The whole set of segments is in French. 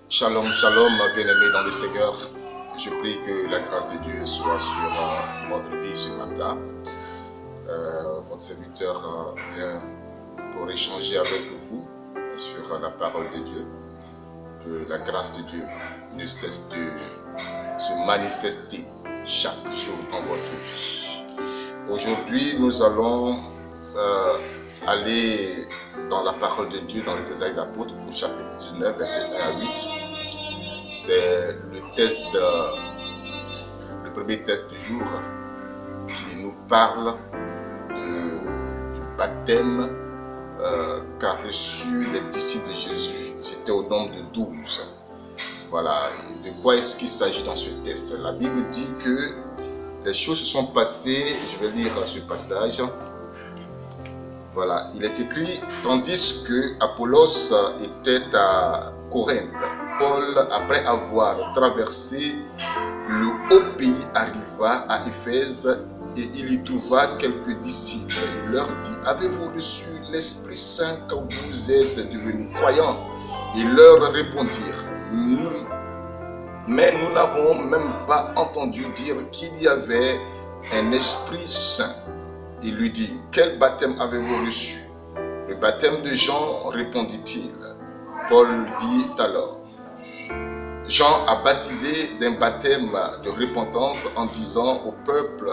Shalom, shalom, bien-aimés dans le Seigneur. Je prie que la grâce de Dieu soit sur votre vie ce matin. Votre serviteur vient pour échanger avec vous sur la parole de Dieu. Que la grâce de Dieu ne cesse de se manifester chaque jour dans votre vie. Aujourd'hui, nous allons aller dans la parole de Dieu dans le Actes des Apôtres, au chapitre 19, verset 1 à 8. C'est le premier test du jour qui nous parle du baptême qu'a reçu les disciples de Jésus. C'était au nombre de 12. Voilà. Et de quoi est-ce qu'il s'agit dans ce test? La Bible dit que les choses se sont passées. Je vais lire ce passage. Voilà, il est écrit, tandis que Apollos était à Corinthe, Paul, après avoir traversé le haut pays, arriva à Éphèse et il y trouva quelques disciples. Il leur dit, avez-vous reçu l'Esprit Saint quand vous êtes devenus croyants? Ils leur répondirent, mais nous n'avons même pas entendu dire qu'il y avait un Esprit Saint. Il lui dit, quel baptême avez-vous reçu? Le baptême de Jean, répondit-il. Paul dit alors, Jean a baptisé d'un baptême de repentance en disant au peuple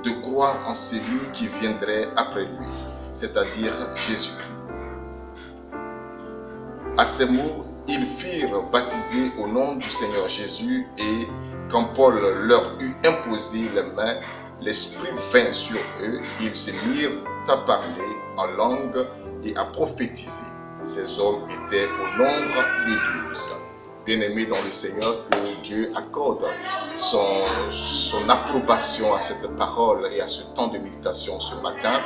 de croire en celui qui viendrait après lui, c'est-à-dire Jésus-Christ. À ces mots, ils firent baptiser au nom du Seigneur Jésus et quand Paul leur eut imposé les mains, l'Esprit vint sur eux, ils se mirent à parler en langue et à prophétiser. Ces hommes étaient au nombre de 12. Bien-aimés dans le Seigneur, que Dieu accorde son approbation à cette parole et à ce temps de méditation ce matin.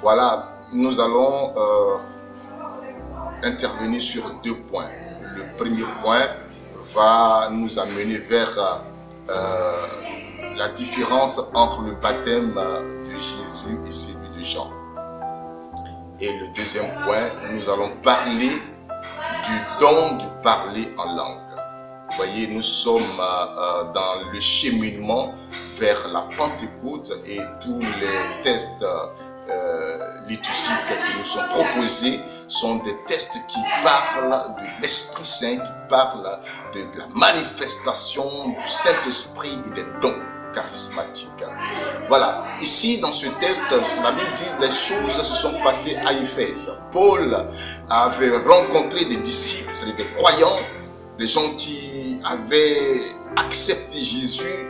Voilà, nous allons intervenir sur 2 points. Le premier point va nous amener vers la différence entre le baptême de Jésus et celui de Jean. Et le deuxième point, nous allons parler du don de parler en langue. Vous voyez, nous sommes dans le cheminement vers la Pentecôte et tous les tests liturgiques qui nous sont proposés sont des tests qui parlent de l'Esprit Saint, qui parlent de la manifestation du Saint-Esprit et des dons charismatiques. Voilà, ici dans ce test, la Bible dit que les choses se sont passées à Éphèse. Paul avait rencontré des disciples, c'est-à-dire des croyants, des gens qui avaient accepté Jésus,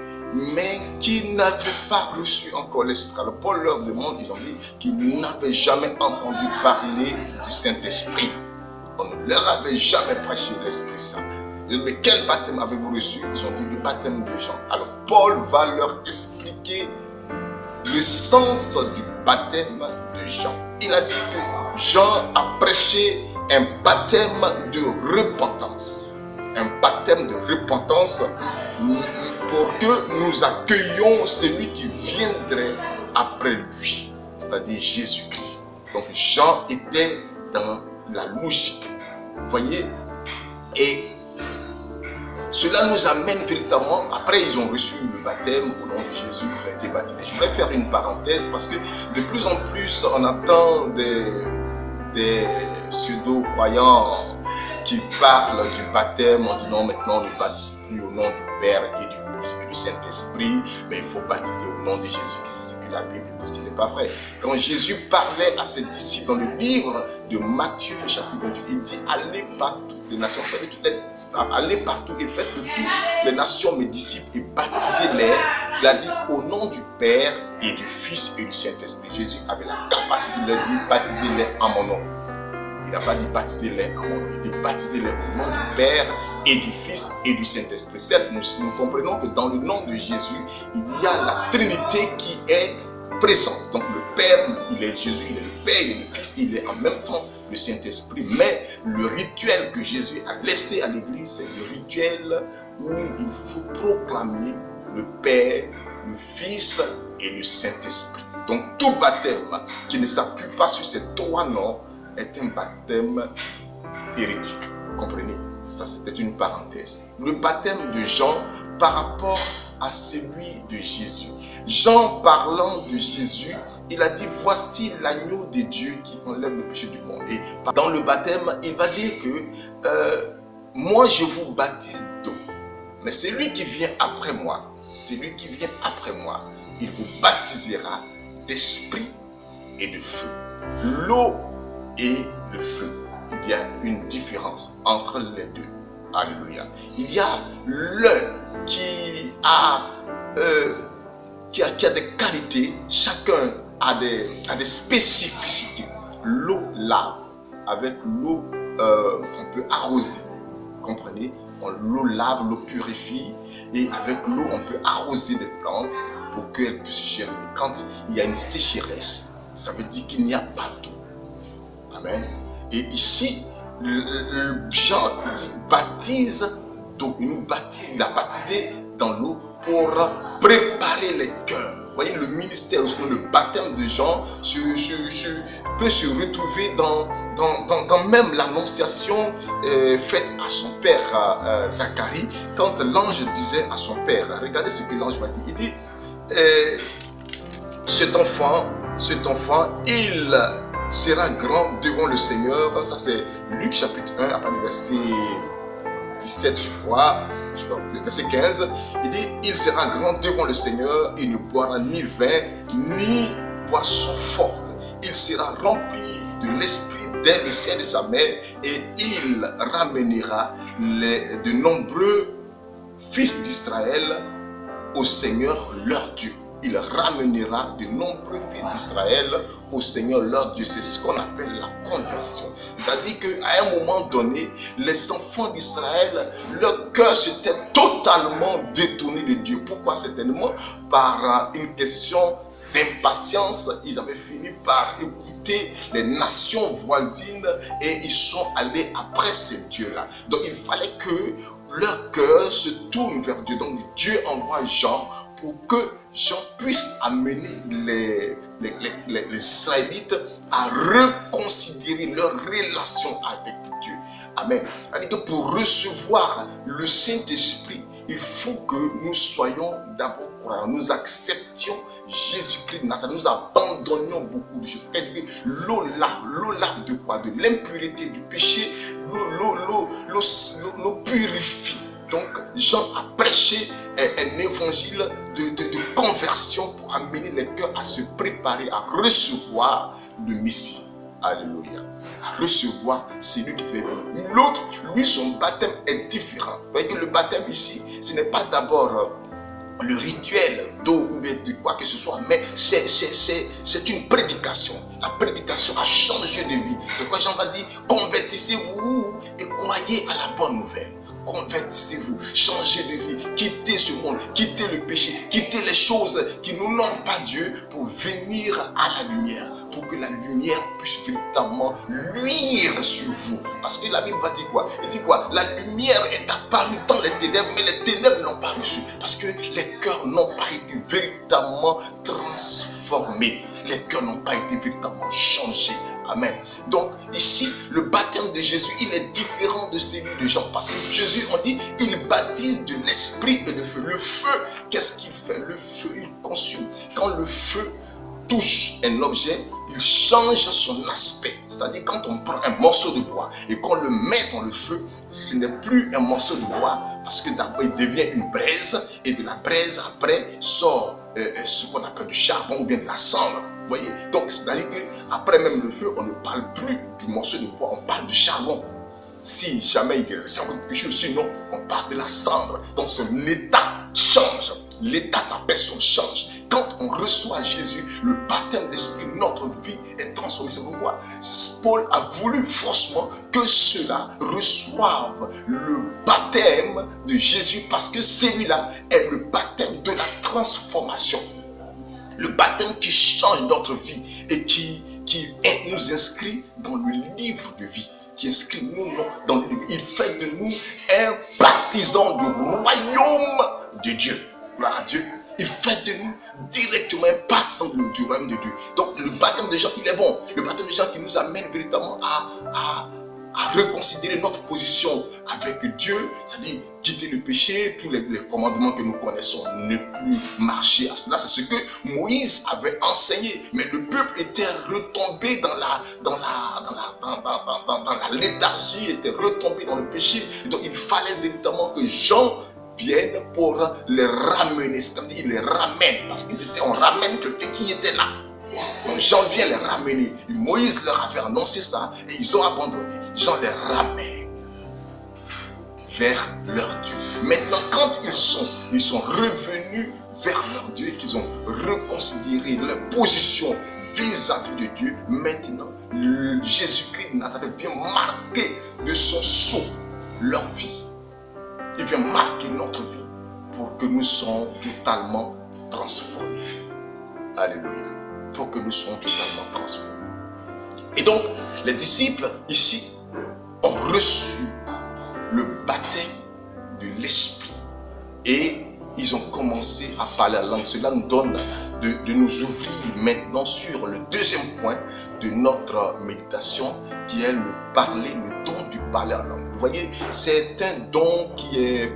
mais qui n'avaient pas reçu encore l'Esprit. Alors Paul leur demande, ils ont dit qu'ils n'avaient jamais entendu parler du Saint-Esprit. On ne leur avait jamais prêché l'Esprit Saint. Ils ont dit, mais quel baptême avez-vous reçu? Ils ont dit le baptême de Jean. Alors Paul va leur expliquer le sens du baptême de Jean. Il a dit que Jean a prêché un baptême de repentance. Un baptême de repentance pour que nous accueillions celui qui viendrait après lui, c'est-à-dire Jésus-Christ. Donc Jean était dans la logique. Vous voyez? Et cela nous amène véritablement, après ils ont reçu le baptême au nom de Jésus, ils ont été baptisés. Je voudrais faire une parenthèse parce que de plus en plus on entend des pseudo-croyants qui parlent du baptême, on dit non, maintenant on ne baptise plus au nom du Père et du Fils et du Saint-Esprit, mais il faut baptiser au nom de Jésus, c'est ce que la Bible dit, ce n'est pas vrai. Quand Jésus parlait à ses disciples dans le livre de Matthieu, chapitre 28, il dit allez par toutes les nations, allez partout et faites de toutes les nations mes disciples et baptisez-les. Il a dit au nom du Père et du Fils et du Saint-Esprit. Jésus avait la capacité de leur dire baptisez-les en mon nom. Il n'a pas dit baptisez-les en mon nom, il dit baptisez-les au nom du Père et du Fils et du Saint-Esprit. Certes, nous comprenons que dans le nom de Jésus, il y a la Trinité qui est présente. Donc le Père, il est Jésus, il est le Père, il est le Fils, il est en même temps le Saint-Esprit. Mais le rituel que Jésus a laissé à l'Église, c'est le rituel où il faut proclamer le Père, le Fils et le Saint-Esprit. Donc tout baptême qui ne s'appuie pas sur ces 3 noms est un baptême hérétique. Comprenez? Ça, c'était juste une parenthèse. Le baptême de Jean par rapport à celui de Jésus. Jean parlant de Jésus, il a dit voici l'agneau de Dieu qui enlève le péché du monde. Et dans le baptême, il va dire que moi je vous baptise d'eau. Mais celui qui vient après moi, il vous baptisera d'esprit et de feu. L'eau et le feu. Il y a une différence entre les deux. Alléluia. Il y a l'un qui a des qualités, chacun a des spécificités. L'eau lave. Avec l'eau, on peut arroser. Comprenez? L'eau lave, l'eau purifie. Et avec l'eau, on peut arroser des plantes pour qu'elles puissent germer. Quand il y a une sécheresse, ça veut dire qu'il n'y a pas d'eau. Amen. Et ici, Jean dit baptise d'eau. Il a baptisé dans l'eau pour préparer les cœurs. Vous voyez, le ministère, le baptême de Jean peut se retrouver dans même l'annonciation faite à son père Zacharie, quand l'ange disait à son père, regardez ce que l'ange va dire. Il dit, cet enfant, il sera grand devant le Seigneur. Ça c'est Luc chapitre 1, à partir du verset 17 je crois, verset 15. Il dit, il sera grand devant le Seigneur, il ne boira ni vin, ni boisson forte. Il sera rempli de l'esprit dès le sein de sa mère et il ramènera de nombreux fils d'Israël au Seigneur leur Dieu. Il ramènera de nombreux fils d'Israël au Seigneur leur Dieu. C'est ce qu'on appelle la conversion. C'est-à-dire qu'à un moment donné, les enfants d'Israël, leur cœur s'était totalement détourné de Dieu. Pourquoi? Certainement par une question d'impatience. Ils avaient fini par écouter les nations voisines et ils sont allés après ces dieux-là. Donc il fallait que leur cœur se tourne vers Dieu. Donc Dieu envoie Jean pour que Jean puisse amener les Israélites à reconsidérer leur relation avec Dieu. Amen. C'est-à-dire que pour recevoir le Saint-Esprit, il faut que nous soyons d'abord croyants, nous acceptions Jésus-Christ de Nazareth, nous abandonnions beaucoup de choses. L'eau lave de quoi? De l'impurité, du péché. L'eau purifie. Donc Jean a prêché un évangile de conversion pour amener les cœurs à se préparer à recevoir le Messie. Alléluia. À recevoir celui qui devait venir. L'autre, lui, son baptême est différent. Vous voyez que le baptême ici, ce n'est pas d'abord le rituel d'eau ou de quoi que ce soit, mais c'est une prédication. La prédication a changé de vie. C'est quoi Jean va dire? Convertissez-vous et croyez à la bonne nouvelle. Convertissez-vous, changez de vie, quittez ce monde, quittez le péché, quittez les choses qui n'honorent pas Dieu pour venir à la lumière, pour que la lumière puisse véritablement luire sur vous. Parce que la Bible va dire quoi? Il dit quoi? La lumière est apparue dans les ténèbres, mais les ténèbres n'ont pas reçu. Parce que les cœurs n'ont pas été véritablement transformés. Les cœurs n'ont pas été véritablement changés. Amen. Donc ici, le baptême de Jésus, il est différent de celui de Jean. Parce que Jésus, on dit, il baptise de l'esprit et de feu. Le feu, qu'est-ce qu'il fait? Le feu, il consume. Quand le feu touche un objet, il change son aspect. C'est-à-dire quand on prend un morceau de bois et qu'on le met dans le feu, ce n'est plus un morceau de bois parce que d'abord il devient une braise et de la braise après sort ce qu'on appelle du charbon ou bien de la cendre. Vous voyez? Donc c'est-à-dire qu'après même le feu, on ne parle plus du morceau de bois, on parle du charbon. Si jamais il y a quelque chose, sinon on parle de la cendre. Donc son état change, l'état de la personne change. Quand on reçoit Jésus, le baptême d'esprit, notre vie est transformée. C'est pourquoi Paul a voulu forcément que ceux-là reçoivent le baptême de Jésus, parce que celui-là est le baptême de la transformation. Le baptême qui change notre vie et qui nous inscrit dans le livre de vie. Qui inscrit nous dans le livre. Il fait de nous un partisan du royaume de Dieu. Gloire à Dieu. Il fait de nous directement un partisan du royaume de Dieu. Donc le baptême de Jean, il est bon. Le baptême de Jean qui nous amène véritablement à à reconsidérer notre position avec Dieu, c'est-à-dire quitter le péché, tous les commandements que nous connaissons, ne plus marcher à cela. C'est ce que Moïse avait enseigné. Mais le peuple était retombé dans la léthargie, était retombé dans le péché. Et donc il fallait véritablement que Jean vienne pour les ramener. C'est-à-dire il les ramène, parce qu'ils étaient, on ramène quelqu'un qui était là. Donc Jean vient les ramener. Moïse leur avait annoncé ça et ils ont abandonné. Jean les ramène vers leur Dieu. Maintenant, quand ils sont revenus vers leur Dieu, qu'ils ont reconsidéré leur position vis-à-vis de Dieu, maintenant, Jésus-Christ de Nazareth vient marquer de son sceau leur vie. Il vient marquer notre vie pour que nous soyons totalement transformés. Alléluia. Pour que nous soyons totalement transformés. Et donc, les disciples ici ont reçu le baptême de l'Esprit et ils ont commencé à parler la langue. Cela nous donne de nous ouvrir maintenant sur le deuxième point de notre méditation qui est le don du parler en langue. Vous voyez, c'est un don qui est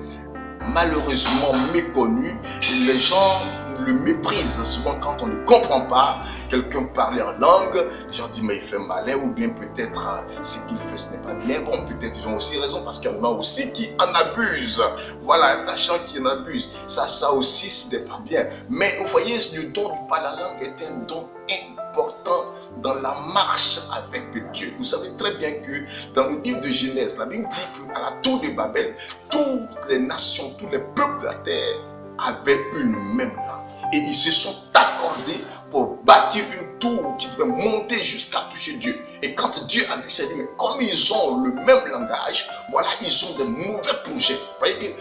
malheureusement méconnu. Les gens le méprisent souvent quand on ne comprend pas quelqu'un parler en langue. Les gens disent mais il fait malin, ou bien peut-être ce qu'il fait ce n'est pas bien. Bon, peut-être ils ont aussi raison parce qu'il y en a aussi qui en abusent. Voilà, un chant qui en abuse. Ça aussi ce n'est pas bien. Mais vous voyez, le don du parler en langue est un don important dans la marche avec Dieu. Vous savez très bien que dans le livre de Genèse, la Bible dit qu'à la tour de Babel, toutes les nations, tous les peuples de la terre avaient une même langue. Et ils se sont accordés pour bâtir une tour qui devait monter jusqu'à toucher Dieu. Et quand Dieu a vu ça, il dit, mais comme ils ont le même langage, voilà, ils ont de mauvais projets. Vous voyez que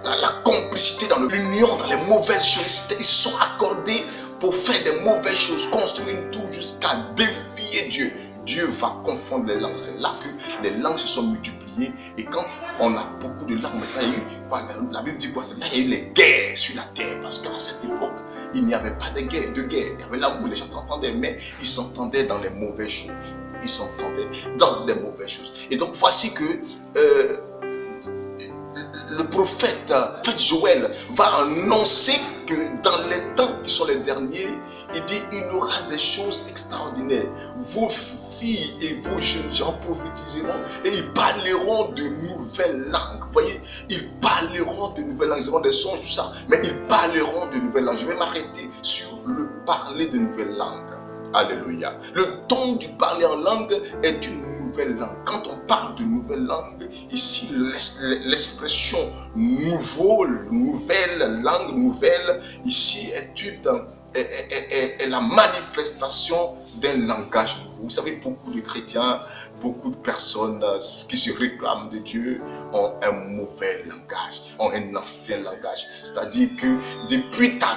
la complicité dans l'union, dans les mauvaises choses, ils sont accordés pour faire des mauvaises choses, construire une tour jusqu'à défier Dieu. Dieu va confondre les langues. C'est là que les langues se sont multipliées. Et quand on a beaucoup de langues, maintenant, il y a eu, la Bible dit quoi? C'est là qu'il y a eu les guerres sur la terre. Parce qu'à cette époque, il n'y avait pas de guerre. Il y avait là où les gens s'entendaient, mais ils s'entendaient dans les mauvaises choses. Ils s'entendaient dans les mauvaises choses. Et donc, voici que le prophète Joël va annoncer que dans les temps qui sont les derniers, il dit il y aura des choses extraordinaires. Vos filles et vos jeunes gens prophétiseront et ils parleront de nouvelles langues. Vous voyez, ils parleront de nouvelles langues. Ils auront des songes, tout ça, mais ils parleront de nouvelles langues. Je vais m'arrêter sur le parler de nouvelles langues. Alléluia. Le don du parler en langue est une nouvelle langue. Quand on parle de nouvelle langue, ici l'expression nouvelle langue, nouvelle, ici est la manifestation d'un langage nouveau. Vous savez, beaucoup de chrétiens, beaucoup de personnes qui se réclament de Dieu ont un mauvais langage, ont un ancien langage. C'est-à-dire que depuis quand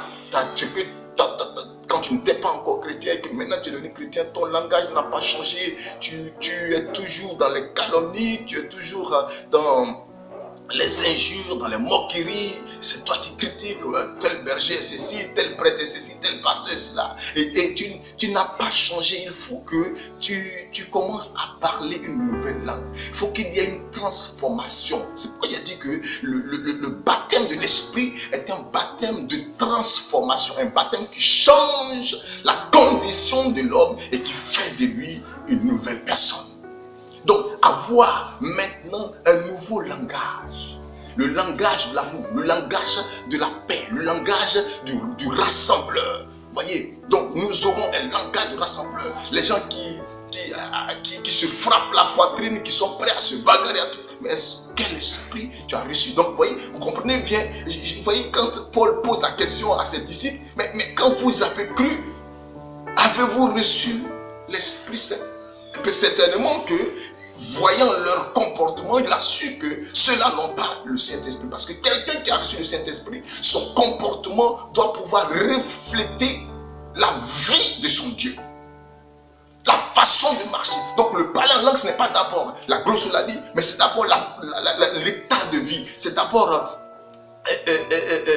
tu n'étais pas encore chrétien et que maintenant tu es devenu chrétien, ton langage n'a pas changé. Tu es toujours dans les calomnies, tu es toujours dans les injures, dans les moqueries. C'est toi qui critiques, tel berger est ceci, tel prêtre est ceci, tel pasteur est cela. Et tu n'as pas changé. Il faut que tu commences à parler une nouvelle langue. Il faut qu'il y ait une transformation. C'est pourquoi il a dit que le baptême de l'esprit est un baptême de transformation, un baptême qui change la condition de l'homme et qui fait de lui une nouvelle personne. Donc, avoir maintenant un nouveau langage. Le langage de l'amour, le langage de la paix, le langage du rassembleur. Vous voyez, donc nous aurons un langage de rassembleur. Les gens qui se frappent la poitrine, qui sont prêts à se bagarrer à tout. Mais quel esprit tu as reçu? Donc, vous comprenez bien, vous voyez, quand Paul pose la question à ses disciples, mais quand vous avez cru, avez-vous reçu l'Esprit Saint? Certainement que, voyant leur comportement, il a su que ceux-là n'ont pas le Saint-Esprit. Parce que quelqu'un qui a reçu le Saint-Esprit, son comportement doit pouvoir refléter la vie de son Dieu. La façon de marcher. Donc le parler en langue, ce n'est pas d'abord la glossolalie, mais c'est d'abord l'état de vie. C'est d'abord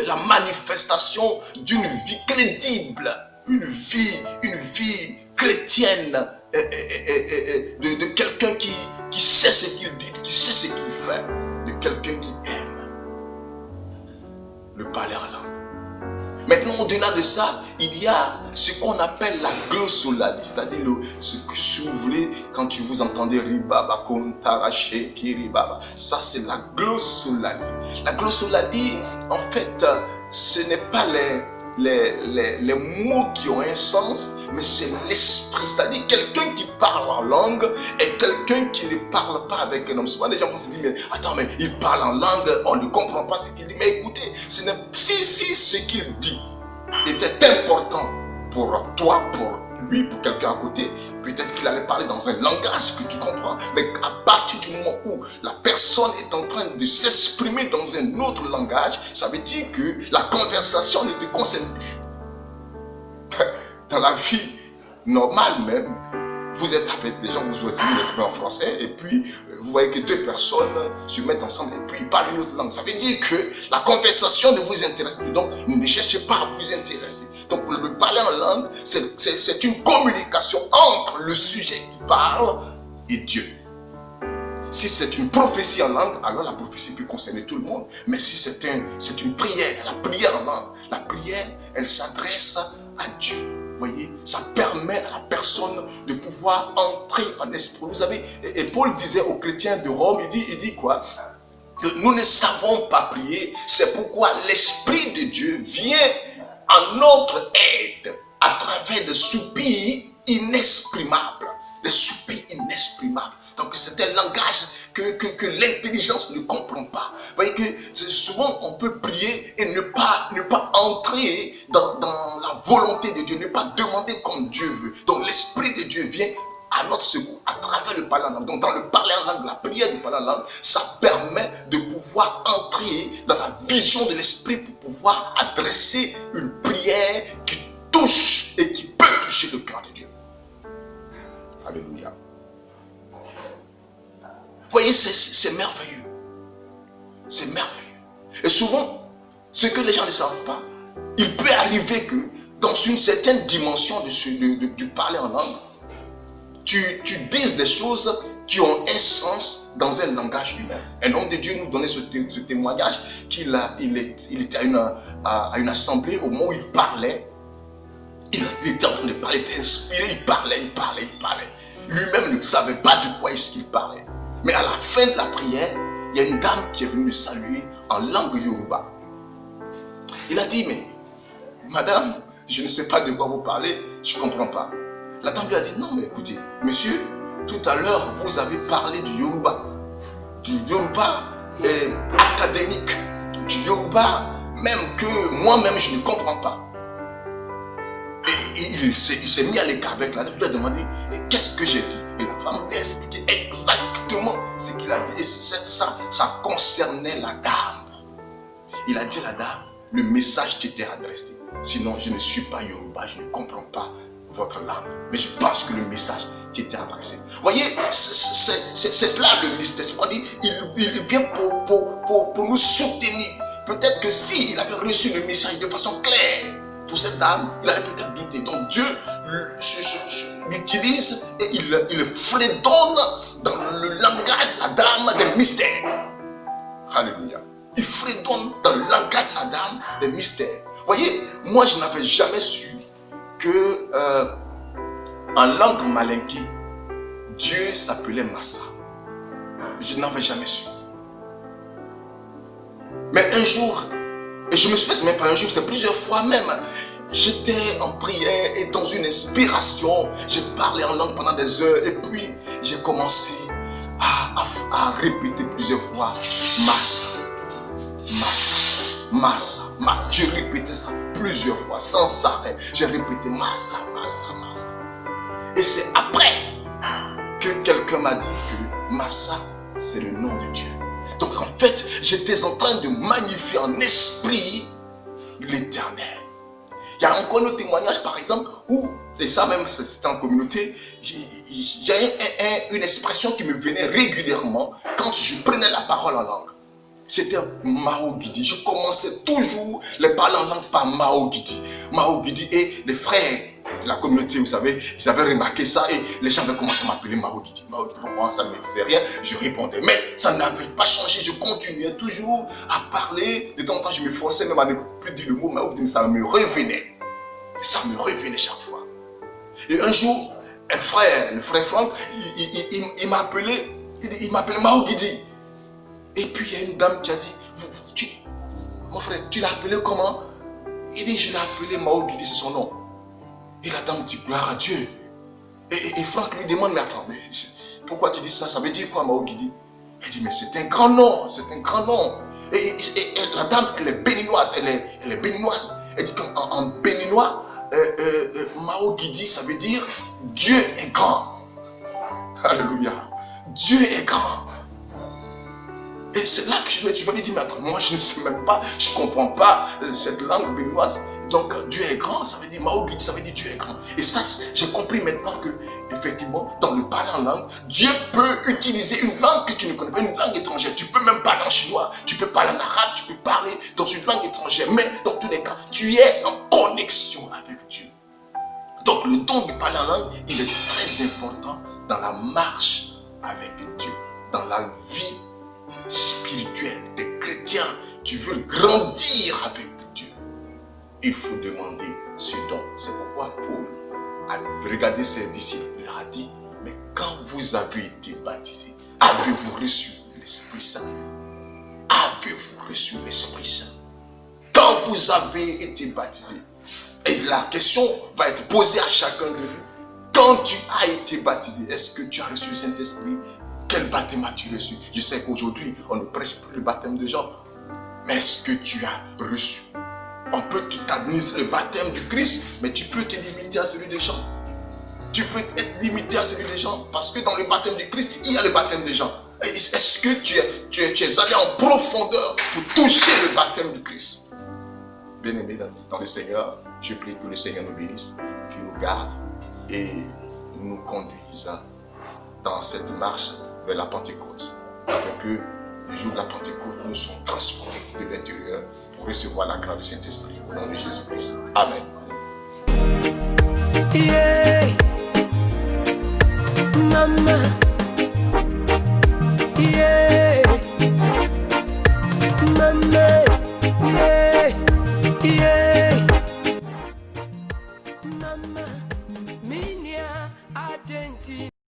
la manifestation d'une vie crédible. Une vie chrétienne de quelqu'un qui sait ce qu'il dit, qui sait ce qu'il fait, de quelqu'un qui aime le parler en langue. Maintenant, au-delà de ça, il y a ce qu'on appelle la glossolalie, c'est-à-dire ce que, si vous voulez, quand vous entendez ribaba, kontarache, kiribaba, ça c'est la glossolalie. La glossolalie, en fait, ce n'est pas les mots qui ont un sens, mais c'est l'esprit, c'est-à-dire quelqu'un qui parle en langue et quelqu'un qui ne parle pas avec un homme. Souvent les gens vont se dire, mais attends, mais il parle en langue, on ne comprend pas ce qu'il dit. Mais écoutez, si ce qu'il dit était important pour toi, pour lui, pour quelqu'un à côté, peut-être qu'il allait parler dans un langage que tu comprends. Mais à partir du moment où la personne est en train de s'exprimer dans un autre langage, ça veut dire que la conversation ne te concerne plus. Dans la vie normale même, vous êtes avec des gens, vous exprimez en français, et puis vous voyez que deux personnes se mettent ensemble et puis ils parlent une autre langue. Ça veut dire que la conversation ne vous intéresse plus. Donc ne cherchez pas à vous intéresser. Donc le parler en langue, c'est une communication entre le sujet qui parle et Dieu. Si c'est une prophétie en langue, alors la prophétie peut concerner tout le monde. Mais si c'est une prière, la prière en langue, la prière, elle s'adresse à Dieu. Vous voyez, ça permet à la personne de pouvoir entrer en esprit. Vous savez, et Paul disait aux chrétiens de Rome, il dit quoi? Que nous ne savons pas prier. C'est pourquoi l'Esprit de Dieu vient en notre aide à travers des soupirs inexprimables. Des soupirs inexprimables. Donc c'est un langage que l'intelligence ne comprend pas. Vous voyez que souvent on peut prier et ne pas entrer dans la volonté de Dieu, ne pas demander comme Dieu veut. Donc l'Esprit de Dieu vient à notre secours à travers le parler en langue. Donc dans le parler en langue, la prière du parler en langue, ça permet de pouvoir entrer dans la vision de l'Esprit pour pouvoir adresser une prière qui touche et qui peut toucher le cœur de Dieu. Alléluia. Vous voyez, c'est merveilleux. C'est merveilleux. Et souvent, ce que les gens ne savent pas, il peut arriver que dans une certaine dimension du parler en langue, tu dises des choses qui ont un sens dans un langage humain. Un homme de Dieu nous donnait ce témoignage qu'il était à une assemblée au moment où il parlait. Il était en train de parler, il était inspiré, il parlait. Lui-même ne savait pas de quoi est-ce qu'il parlait. Mais à la fin de la prière, il y a une dame qui est venue le saluer en langue Yoruba. Il a dit, mais madame, je ne sais pas de quoi vous parlez, je ne comprends pas. La dame lui a dit, non mais écoutez, monsieur, tout à l'heure vous avez parlé du Yoruba académique, du Yoruba même que moi-même je ne comprends pas. Et il s'est mis à l'écart avec la dame, il lui a demandé, qu'est-ce que j'ai dit? Et la femme lui a expliqué exactement ce qu'il a dit. Et ça concernait la dame. Il a dit à la dame, le message t'était adressé. Sinon, je ne suis pas Yoruba, je ne comprends pas votre langue. Mais je pense que le message t'était adressé. Vous voyez, c'est cela le mystère. Il vient pour nous soutenir. Peut-être que s'il avait reçu le message de façon claire, pour cette dame, il allait peut-être douter. Donc Dieu l'utilise et il fredonne dans le langage de la dame des mystères. Alléluia. Il fredonne dans le langage de la dame des mystères. Vous voyez, moi je n'avais jamais su que en langue malinké, Dieu s'appelait Massa. Je n'avais jamais su. Mais un jour, et je me suis fait, c'est même pas un jour, c'est plusieurs fois même. J'étais en prière et dans une inspiration, j'ai parlé en langue pendant des heures et puis j'ai commencé à répéter plusieurs fois Massa, Massa, Massa, Massa. J'ai répété ça plusieurs fois sans arrêt. J'ai répété Massa, Massa, Massa. Et c'est après que quelqu'un m'a dit que Massa, c'est le nom de Dieu. Donc en fait, j'étais en train de magnifier en esprit l'Éternel. Il y a encore un autre témoignage, par exemple, où, et ça même, c'était en communauté, j'ai une expression qui me venait régulièrement quand je prenais la parole en langue. C'était Mao Guidi. Je commençais toujours les paroles en langue par Mao Guidi. Mao Guidi et les frères de la communauté, vous savez, ils avaient remarqué ça et les gens avaient commencé à m'appeler Mao Guidi. Mao Guidi, pour moi, ça ne me disait rien, je répondais. Mais ça n'avait pas changé, je continuais toujours à parler. De temps en temps, je me forçais même à ne plus dire le mot Mao Guidi, ça me revenait. Ça me revenait chaque fois. Et un jour, un frère, le frère Franck, il m'a appelé, il m'appelait Mao Guidi. Et puis il y a une dame qui a dit, mon frère, tu l'as appelé comment? Il dit, je l'ai appelé Mao Guidi, c'est son nom. Et la dame dit, gloire à Dieu. Et Franck lui demande, mais attends, mais pourquoi tu dis ça? Ça veut dire quoi, Mao Guidi? Il dit, mais c'est un grand nom, c'est un grand nom. Et la dame, elle est béninoise, elle est béninoise. Elle dit qu'en béninois, Mao Guidi, ça veut dire Dieu est grand. Alléluia. Dieu est grand. Et c'est là que je vais lui dire, mais attends, moi je ne sais même pas, je ne comprends pas cette langue béninoise. Donc Dieu est grand, ça veut dire Mao Guidi, ça veut dire Dieu est grand. Et ça, j'ai compris maintenant que, effectivement, dans le parler en langue, Dieu peut utiliser une langue que tu ne connais pas, une langue étrangère. Tu peux même parler en chinois, tu peux parler en arabe, tu peux parler dans une langue étrangère. Mais dans tous les cas, tu es en connexion avec Dieu. Donc le don de parler en langue, il est très important dans la marche avec Dieu, dans la vie spirituelle des chrétiens qui veulent grandir avec Dieu. Il faut demander ce don. C'est pourquoi Paul a regardé ses disciples. Il leur a dit, mais quand vous avez été baptisés, avez-vous reçu l'Esprit Saint? Avez-vous reçu l'Esprit Saint? Quand vous avez été baptisés, et la question va être posée à chacun de nous. Quand tu as été baptisé, est-ce que tu as reçu le Saint-Esprit? Quel baptême as-tu reçu? Je sais qu'aujourd'hui, on ne prêche plus le baptême de Jean. Mais est-ce que tu as reçu? On peut t'administrer le baptême du Christ, mais tu peux te limiter à celui de Jean. Tu peux être limité à celui de Jean, parce que dans le baptême du Christ, il y a le baptême de Jean. Est-ce que tu es allé en profondeur pour toucher le baptême du Christ? Bien-aimés dans le Seigneur, je prie que le Seigneur nous bénisse, qu'il nous garde et nous conduise dans cette marche vers la Pentecôte, afin que le jour de la Pentecôte, nous soyons transformés de l'intérieur pour recevoir la grâce du Saint-Esprit. Au nom de Jésus-Christ. Amen. Yeah. Mama. Yeah.